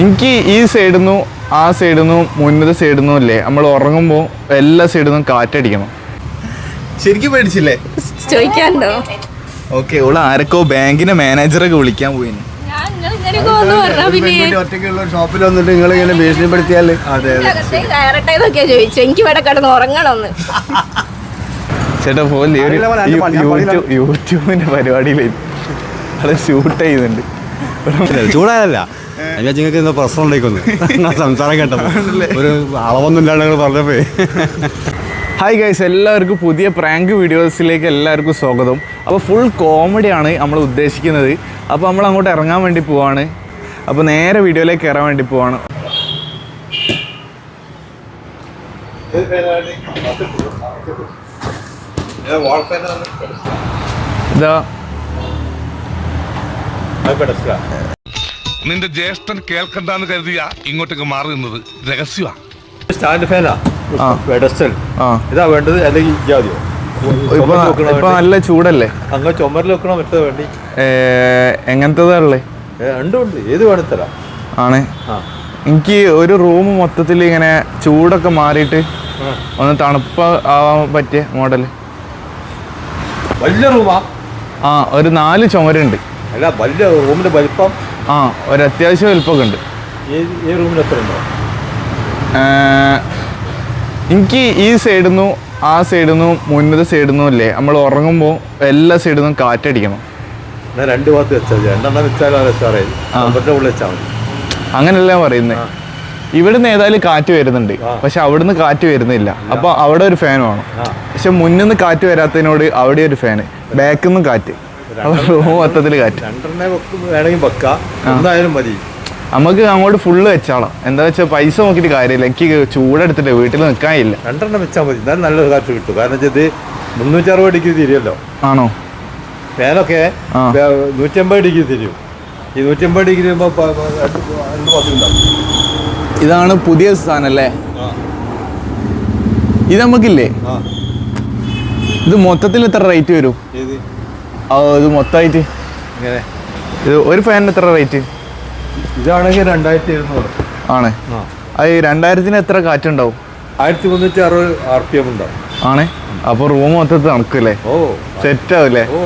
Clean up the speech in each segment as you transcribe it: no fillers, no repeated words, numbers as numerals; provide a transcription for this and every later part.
എനിക്ക് ഈ സൈഡിൽ നിന്നും ആ സൈഡിൽ നിന്നും മുന്നത്തെ സൈഡിൽ നിന്നും ഇല്ലേ നമ്മൾ ഉറങ്ങുമ്പോൾ എല്ലാ സൈഡിൽ നിന്നും കാറ്റടിക്കണം. ശരിക്കും പേടിച്ചില്ലേ? ചോദിക്കാണ്ടോ? ഓക്കെ, ഇവിടെ ആരൊക്കെ ബാങ്കിന്റെ മാനേജറൊക്കെ വിളിക്കാൻ പോയിന്. ഷോപ്പിൽ വന്നിട്ട് നിങ്ങൾ ഇങ്ങനെ ഭീഷണിപ്പെടുത്തിയാൽ ചോദിച്ചു എനിക്ക് ഇവിടെ കിടന്ന് ഉറങ്ങണമെന്ന്. ചേട്ടാ പോലെ യൂട്യൂബിന്റെ പരിപാടിയിൽ അത് ഷൂട്ട് ചെയ്യുന്നുണ്ട്. ചൂടായതല്ല, നിങ്ങൾക്ക് പ്രശ്നം ഉണ്ടായിക്കൊന്ന് സംസാരം കേട്ടത് ഒരു അളവൊന്നും ഇല്ലാണ്ട് നിങ്ങൾ പറഞ്ഞപ്പോ. ഹായ് ഗൈസ്, എല്ലാവർക്കും പുതിയ പ്രാങ്ക് വീഡിയോസിലേക്ക് എല്ലാവർക്കും സ്വാഗതം. അപ്പോൾ ഫുൾ കോമഡിയാണ് നമ്മൾ ഉദ്ദേശിക്കുന്നത്. അപ്പോൾ നമ്മൾ അങ്ങോട്ട് ഇറങ്ങാൻ വേണ്ടി പോവാണ്. അപ്പോൾ നേരെ വീഡിയോയിലേക്ക് കയറാൻ വേണ്ടി പോവാണ്. ഇതാ നിന്റെ ജ്യേഷ്ഠൻ കേൾക്കണ്ടെന്ന് കരുതിയ ഇങ്ങോട്ടേക്ക് മാറി നിന്നത് രഹസ്യമാണ്. സ്റ്റാൻഡ് ഫാനാ പെഡസ്റ്റൽ ഇതാ വേണ്ടത്, അല്ലെങ്കിൽ ഇജാതിയോ? ഇപ്പൊ നല്ല ചൂടല്ലേ? അങ്ങ് ചുമരിൽ വെക്കണോ മറ്റേ വേണ്ടി? എങ്ങനത്തതാ ഉള്ളത്? രണ്ടും ഉണ്ട്, ഏത് വേണത്തരാ ആണ്. എനിക്ക് ഒരു റൂം മൊത്തത്തിൽ ഇങ്ങനെ ചൂടൊക്കെ മാറിയിട്ട് ഒന്ന് തണുപ്പ് ആവാൻ പറ്റിയ മോഡല്. വലിയ റൂമാ? ആ, ഒരു 4 ചുമരുണ്ട്. അല്ല, വലിയ റൂമിന്റെ വലിപ്പം? ആ, ഒരു അത്യാവശ്യം വലിപ്പമൊക്കെ ഉണ്ട്. ഈ റൂമിൽ എത്ര ഉണ്ടോ? എനിക്ക് ഈ സൈഡിൽ നിന്നും ആ സൈഡിൽ നിന്നും മുന്നത്തെ സൈഡിൽ നിന്നും ഇല്ലേ നമ്മൾ ഉറങ്ങുമ്പോൾ എല്ലാ സൈഡിൽ നിന്നും കാറ്റടിക്കണം. ഞാൻ 2 ഭാഗത്ത് വെച്ചാൽ മതി, 2 വെച്ചാലും ഉള്ളിൽ വെച്ചാൽ മതി. അങ്ങനെയല്ല പറയുന്നത്. ഇവിടുന്ന് ഏതായാലും കാറ്റ് വരുന്നുണ്ട്, പക്ഷെ അവിടുന്ന് കാറ്റ് വരുന്നില്ല. അപ്പോൾ അവിടെ ഒരു ഫാൻ വേണം. പക്ഷെ മുന്നിൽ നിന്ന് കാറ്റ് വരാത്തതിനോട് അവിടെ ഒരു ഫാന്, ബാക്കിൽ നിന്നും കാറ്റ്, മൊത്തത്തിൽ കാറ്റ്. 2 വേണമെങ്കിൽ വെക്കാം, എന്തായാലും മതി. നമുക്ക് അങ്ങോട്ട് ഫുള്ള് വെച്ചാളാം. എന്താ വെച്ചാൽ പൈസ നോക്കിയിട്ട് കാര്യമില്ല. എനിക്ക് ചൂടെടുത്തിട്ട് വീട്ടിൽ നിൽക്കാനില്ല. 2 വെച്ചാൽ മതി, എന്നാലും നല്ലൊരു കാറ്റ് കിട്ടും. കാരണം ഇത് 360 ഡിഗ്രി തിരിയല്ലോ. ആണോ? ഫാനൊക്കെ 150 ഡിഗ്രി തിരിയും. ഈ 150 ഡിഗ്രി ഇതാണ് പുതിയ സാധനം അല്ലേ? ഇത് നമുക്കില്ലേ? ഇത് മൊത്തത്തിൽ എത്ര റേറ്റ് വരും? ഇത് മൊത്തമായിട്ട് ഇങ്ങനെ ഇത് ഒരു ഫാനിന് എത്ര റേറ്റ്? ഇതാണെങ്കിൽ 2700 ആണ്. അത് 2000-ന് എത്ര കാറ്റുണ്ടാവും? 1360 RPM ഉണ്ടാവും. ആണ്. അപ്പോൾ റൂം മൊത്തത്തിൽ തണുക്കല്ലേ? ഓ, സെറ്റ് ആവില്ലേ? ഓ,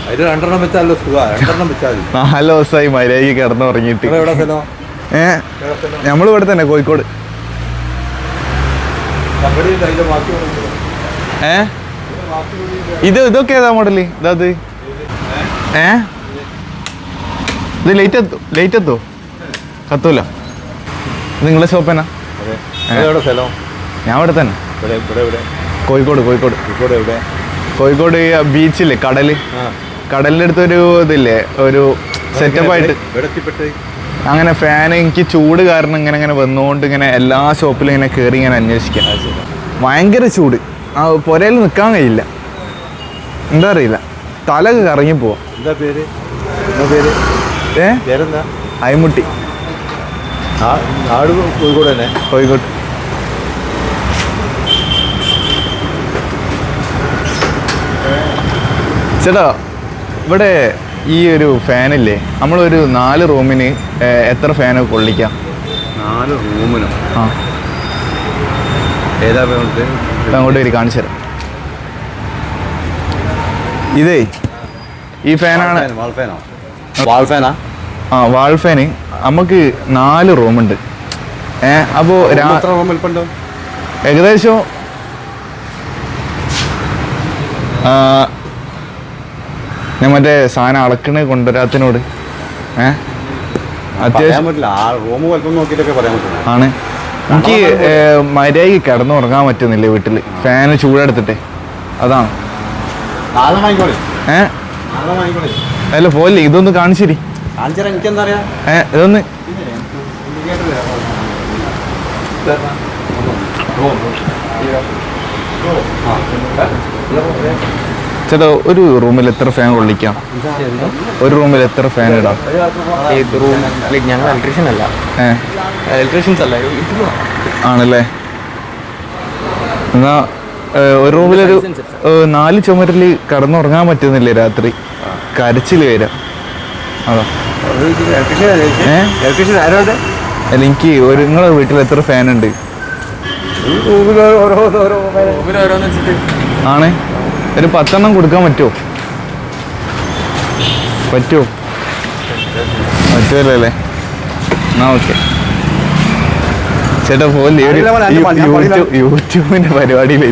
അതിൽ 2 വെച്ചാലോ സുഖമാണ്. 2 വെച്ചാൽ 4 ദിവസമായി മര്യാദയ്ക്ക് കിടന്നു തുടങ്ങിയിട്ട്. നമ്മളിവിടെ തന്നെ, കോഴിക്കോട്. ഇതൊക്കെ ഏതാ മോഡല്? ഇതത് ഇത് ലേറ്റ് എത്തോ? കത്തൂല. നിങ്ങളെ ഷോപ്പേനാ? ഞാൻ ഇവിടെ തന്നെ, കോഴിക്കോട്. കോഴിക്കോട് ബീച്ചില്ലേ, കടലിൻ്റെ അടുത്തൊരു ഇതില്ലേ, ഒരു സെറ്റപ്പായിട്ട്. അങ്ങനെ ഫാൻ എനിക്ക് ചൂട് കാരണം ഇങ്ങനെ വന്നുകൊണ്ട് ഇങ്ങനെ എല്ലാ ഷോപ്പിലും ഇങ്ങനെ കയറി ഇങ്ങനെ അന്വേഷിക്കാം. ഭയങ്കര ചൂട്, പുരയിൽ നിൽക്കാൻ കഴിയില്ല. എന്താ അറിയില്ല, തല കറങ്ങി പോവാ. എന്താ പേര്? അയമുട്ടി. നാട് കോഴിക്കോട് തന്നെ. കോഴിക്കോട്. ചേട്ടാ, ഇവിടെ ഈ ഒരു ഫാനില്ലേ, നമ്മളൊരു 4 റൂമിന് എത്ര ഫാന് കൊള്ളിക്കാം? 4 റൂമിനോ? ആ, ഏതാ അങ്ങോട്ട് വരി, കാണിച്ചു തരാം. ഇതേ ഈ ഫാനാണ്. ആ, വാൾ ഫാന്. നമുക്ക് 4 റൂമുണ്ട്. അപ്പോൾ ഏകദേശം ഞാൻ മറ്റേ സാധനം അളക്കണ കൊണ്ടുവരാത്തിനോട് അത്യാവശ്യം ആണ്. എനിക്ക് മര്യാദയ്ക്ക് കിടന്നുറങ്ങാൻ പറ്റുന്നില്ല വീട്ടിൽ, ഫാന് ചൂടെടുത്തിട്ട്. അതാണ്. അല്ല പോലെ ഇതൊന്ന് കാണിച്ചിരി. ഇതൊന്ന് ചേട്ടാ, ഒരു റൂമിൽ എത്ര ഫാൻ കൊള്ളിക്കാം? ഒരു റൂമിൽ എത്ര ഫാൻ ഇടാം? ഞങ്ങൾ ഇലക്ട്രീഷ്യൻ അല്ല. ഇലക്ട്രീഷ്യൻസ് അല്ല. ആണല്ലേ? എന്നാ ഒരു റൂമിലൊരു 4 ചുമരിൽ കിടന്നുറങ്ങാൻ പറ്റുന്നില്ലേ രാത്രി? കരച്ചിൽ വരാം. അതാ. ഇലക്ട്രീഷ്യൻ ആരോടെ? അല്ല എനിക്ക് നിങ്ങളെ വീട്ടിൽ എത്ര ഫാൻ ഉണ്ട്? ആണ് ഒരു 10 എണ്ണം കൊടുക്കാൻ പറ്റുമോ? പറ്റുമല്ലേ? എന്നാ ഓക്കെ ചേട്ടാ. പോലെ യൂട്യൂബിന്റെ പരിപാടിയിൽ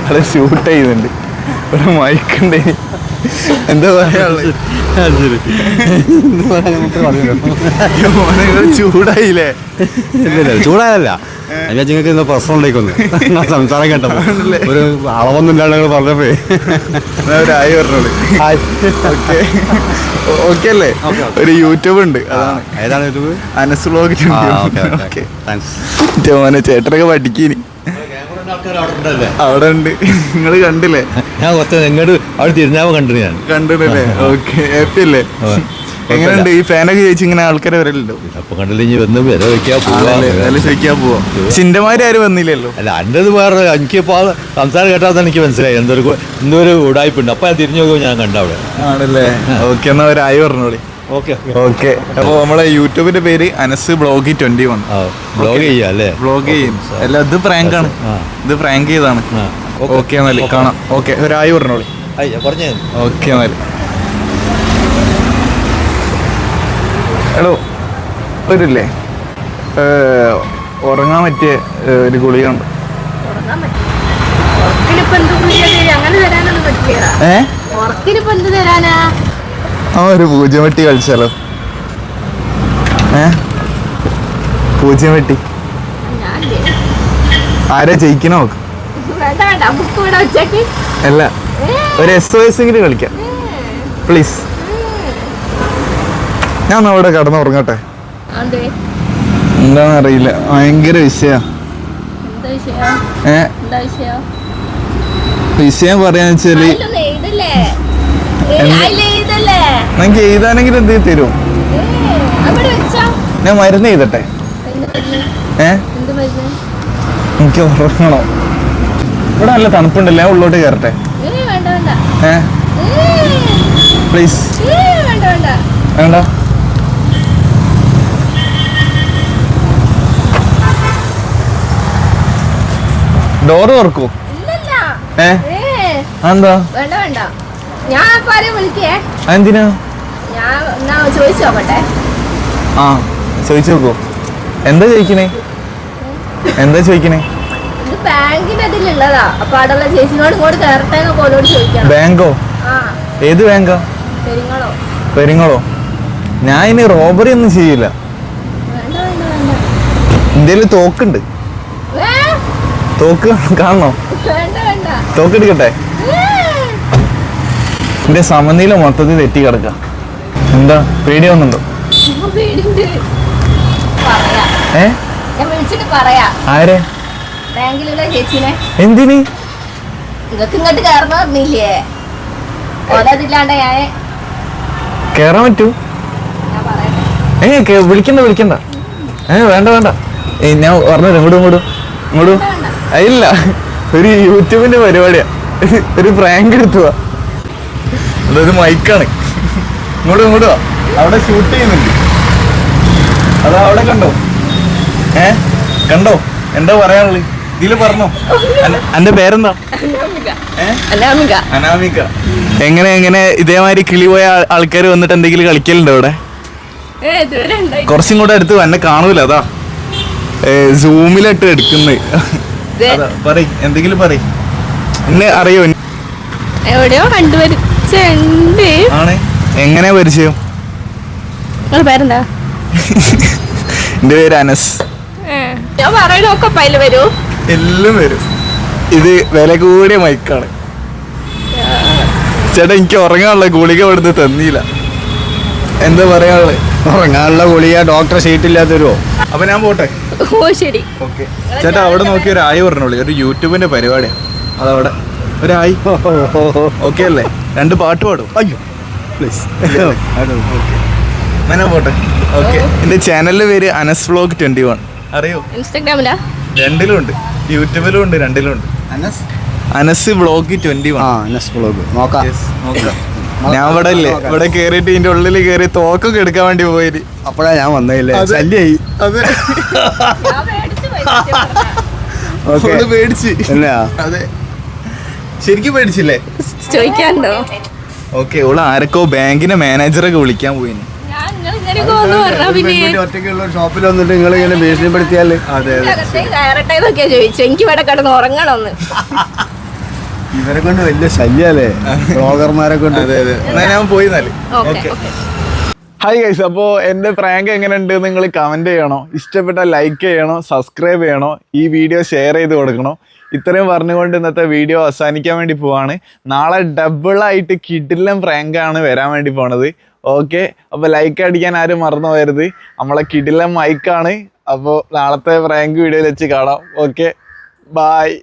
അത് ഷൂട്ട് ചെയ്യുന്നുണ്ട്. ഒരു മൈക്കുണ്ട്. എന്താ പറയാനുള്ളത്? ചൂടായില്ലേ? ചൂടായതല്ല, നിങ്ങൾക്ക് ഇന്ന് പ്രശ്നം ഉണ്ടായിക്കൊന്ന് സംസാരം കേട്ടപ്പോ ഒരു അളവൊന്നും ഇല്ലാണ്ട് പറഞ്ഞപ്പോ ഒരായി പറഞ്ഞോളൂ. ഓക്കെ അല്ലേ? ഒരു യൂട്യൂബ് ഉണ്ട്, അതാണ്. ഏതാണ് യൂട്യൂബ്? അനസ് വ്ലോഗ്. മോനെ ചേട്ടനൊക്കെ പഠിക്കീനി അവിടെ ഉണ്ട്. നിങ്ങൾ കണ്ടില്ലേ? ഞാൻ കുറച്ച് എങ്ങോട്ട് അവിടെ തിരിഞ്ഞാവോ കണ്ടു. ഞാൻ കണ്ടിട്ടല്ലേ? ഓക്കെ, ഹാപ്പി അല്ലേ? എങ്ങനെയുണ്ട് ഈ ഫാനൊക്കെ ചോദിച്ചു ഇങ്ങനെ ആൾക്കാരെ വരല്ലോ? അപ്പൊ കണ്ടില്ലെങ്കിൽ വന്ന് വില വെക്കാൻ ചോദിക്കാൻ പോവാ. ചിന്തമാര് ആരും വന്നില്ലല്ലോ. അല്ല, അൻ്റെത് വേറെ. എനിക്കിപ്പോ സംസാരം കേട്ടാൽ എനിക്ക് മനസ്സിലായി എന്തൊരു ഉടായ്പുണ്ട്. അപ്പൊ ഞാൻ തിരിഞ്ഞു നോക്കുമ്പോൾ ഞാൻ കണ്ട അവിടെ. ആണല്ലേ? ഓക്കെ, എന്നാ ഒരായി പറഞ്ഞോളി. ഓക്കെ. അപ്പൊ നമ്മളെ യൂട്യൂബിന്റെ പേര് അനസ് വ്ലോഗ് 21. വ്ലോഗ് ചെയ്യാം അല്ലേ? വ്ലോഗ് ചെയ്യും. അല്ല, ഇത് പ്രാങ്ക് ആണ്. ഇത് പ്രാങ്ക് ചെയ്താണ്. ഓക്കെ, എന്നാല് കാണാം. ഓക്കെ, ഒരായി പറഞ്ഞോളി. പറഞ്ഞു. ഓക്കെ, എന്നാല് എടോ ഒരില്ലേ ഉറങ്ങാൻ പറ്റിയ ഒരു ഗുളിക ഉണ്ട്. ഒരു പൂജ്യം വെട്ടി കളിച്ചാലോ? പൂജ്യം വെട്ടി ആരാ ജയിക്കണോ? അല്ല, ഒരു SOS എങ്കിലും കളിക്കാം പ്ലീസ്. ഞാൻ അവിടെ കിടന്നുറങ്ങട്ടെ. എന്താണെന്ന് അറിയില്ല, ഭയങ്കര വിഷയം പറയാന്ന് വെച്ചാല് എനിക്ക് എഴുതാനെങ്കിലും എന്ത് തരും? ഞാൻ മരുന്ന് എഴുതട്ടെ? എനിക്ക് ഉറങ്ങണോ? ഇവിടെ നല്ല തണുപ്പുണ്ടല്ലേ? ഞാൻ ഉള്ളോട്ട് കയറട്ടെ? പ്ലീസ്. വേണ്ട. ഡോറ് തുറക്കൂ. എന്താ? എന്തിനാ? ആ, ചോദിച്ചു നോക്കൂ. എന്താ ചോദിക്കണേ? ബാങ്കോ? ഏത് ബാങ്കാ? പെരിങ്ങളോ? ഞാൻ ഇനി റോബറി ഒന്നും ചെയ്യില്ല. എന്തേലും തോക്കുണ്ട്? തോക്ക് കാണണോ? തോക്ക് എടുക്കട്ടെ? എന്റെ സമനില മൊത്തത്തിൽ തെറ്റി കിടക്ക. എന്താ പേടിയൊന്നുണ്ടോ? ആരെ? എന്തിന്? കേറാൻ പറ്റൂ? വിളിക്കണ്ട. വേണ്ട. ഞാൻ പറഞ്ഞത് ഇങ്ങോട്ടും ഇല്ല. ഒരു യൂട്യൂബിന്റെ പരിപാടിയാ. ഒരു പ്രാങ്ക് എടുത്തുവാ. അതായത് മൈക്കാണ്. ഇങ്ങോട്ട് വാ. അവിടെ ഷൂട്ട് ചെയ്യുന്നുണ്ട്. അതാ അവിടെ കണ്ടോ? എന്താ പറയാനുള്ളത്? ഇതില് പറഞ്ഞോ. എന്റെ പേരെന്താ? അനാമിക. എങ്ങനെ ഇതേമാതിരി കിളി പോയ ആൾക്കാർ വന്നിട്ട് എന്തെങ്കിലും കളിക്കലുണ്ടോ ഇവിടെ? കുറച്ചും കൂടെ അടുത്ത് എന്നെ കാണൂല, അതാ സൂമിലിട്ട് എടുക്കുന്നത്. എന്തെങ്കിലും പറയ്. എന്നെ അറിയോ? എവിടെയോ കണ്ടുപരിച്ചുണ്ട്. ആണ്. എങ്ങനെ പരിചയം? പേരെന്താ? എന്റെ പേര് അനസ്. ഞാൻ പറയണൊക്കെ പൈല് വരൂ. എല്ലാം വരും. ഇത് വില കൂടിയ മൈക്കാണ്. ചേട്ടാ, എനിക്ക് ഉറങ്ങാനുള്ള ഗുളിക ഇവിടുന്ന് തന്നില്ല. എന്താ പറയാനുള്ളത്? ഉറങ്ങാനുള്ള ഗുളിക ഡോക്ടർ ഷീറ്റില്ലാത്ത തരുമോ? അപ്പൊ ഞാൻ പോട്ടെ. ഓ ശരി. ഓക്കെ ചേട്ടാ, അവിടെ നോക്കി ഒരു ആയി പറഞ്ഞോളൂ. ഒരു യൂട്യൂബിന്റെ പരിപാടിയാണ് അതവിടെ. ഒരായി ഓക്കെ അല്ലേ? 2 പാട്ട് പാടും. അയ്യോ പ്ലീസ്. ഞാൻ പോട്ടെ. ഓക്കെ. എന്റെ ചാനലിന്റെ പേര് അനസ് വ്ലോഗ് 21. അറിയോ? ഇൻസ്റ്റാഗ്രാമിലാ? രണ്ടിലും ഉണ്ട്. യൂട്യൂബിലും ഉണ്ട്, രണ്ടിലും ഉണ്ട്. അനസ് വ്ലോഗ് 21. നോക്കാം. ഞാൻ ഇവിടെ ഇല്ലേ, ഇവിടെ കേറിയിട്ട് ഇതിന്റെ ഉള്ളിൽ കയറി തോക്കൊക്കെ എടുക്കാൻ വേണ്ടി പോയി. അപ്പോഴാ ഞാൻ വന്നില്ലേ ശല്യായി. അതെ ഞാൻ പേടിച്ച് പോയി സത്യം പറഞ്ഞാ. ഓള് പേടിച്ച്. എന്നാ അതെ ശരിക്കും പേടിച്ചില്ലേ? ചോദിക്കാനുണ്ടോ? ഓക്കെ ഓള് ആരൊക്കെ ബാങ്കിന്റെ മാനേജറൊക്കെ വിളിക്കാൻ പോയിന്. ഞാൻ നിങ്ങൾ ഇങ്ങനെയൊക്കെ വന്ന് പറഞ്ഞാ പിന്നെ ഒറ്റയ്ക്കുള്ള ഷോപ്പിൽ വന്നിട്ട് നിങ്ങൾ ഇങ്ങനെ ഭീഷണിപ്പെടുത്തിയാല് അതെ അകത്തേക്ക് കയറട്ടെ എന്നൊക്കെയാ ചോദിച്ചു. എനിക്ക് ഇവിടെ കിടന്ന് ഉറങ്ങണമെന്ന്. ഇവരെ കൊണ്ട് വലിയ ശല്യല്ലേ ബ്ലോഗർമാരെ കൊണ്ട്. അതെ അതെ എന്നാ ഞാൻ പോയി എന്നാല്. Okay okay. ഹായ് ഗൈസ്, അപ്പോൾ എൻ്റെ പ്രാങ്ക് എങ്ങനെയുണ്ട് നിങ്ങൾ കമൻറ്റ് ചെയ്യണോ, ഇഷ്ടപ്പെട്ടാൽ ലൈക്ക് ചെയ്യണോ, സബ്സ്ക്രൈബ് ചെയ്യണോ, ഈ വീഡിയോ ഷെയർ ചെയ്ത് കൊടുക്കണോ. ഇത്രയും പറഞ്ഞുകൊണ്ട് ഇന്നത്തെ വീഡിയോ അവസാനിക്കാൻ വേണ്ടി പോവാണ്. നാളെ ഡബിളായിട്ട് കിടിലൻ പ്രാങ്കാണ് വരാൻ വേണ്ടി പോണത്. ഓക്കെ, അപ്പോൾ ലൈക്ക് അടിക്കാൻ ആരും മറന്നു പോകരുത്. നമ്മളെ കിടിലൻ മൈക്കാണ്. അപ്പോൾ നാളത്തെ പ്രാങ്ക് വീഡിയോയിൽ വെച്ച് കാണാം. Okay, bye.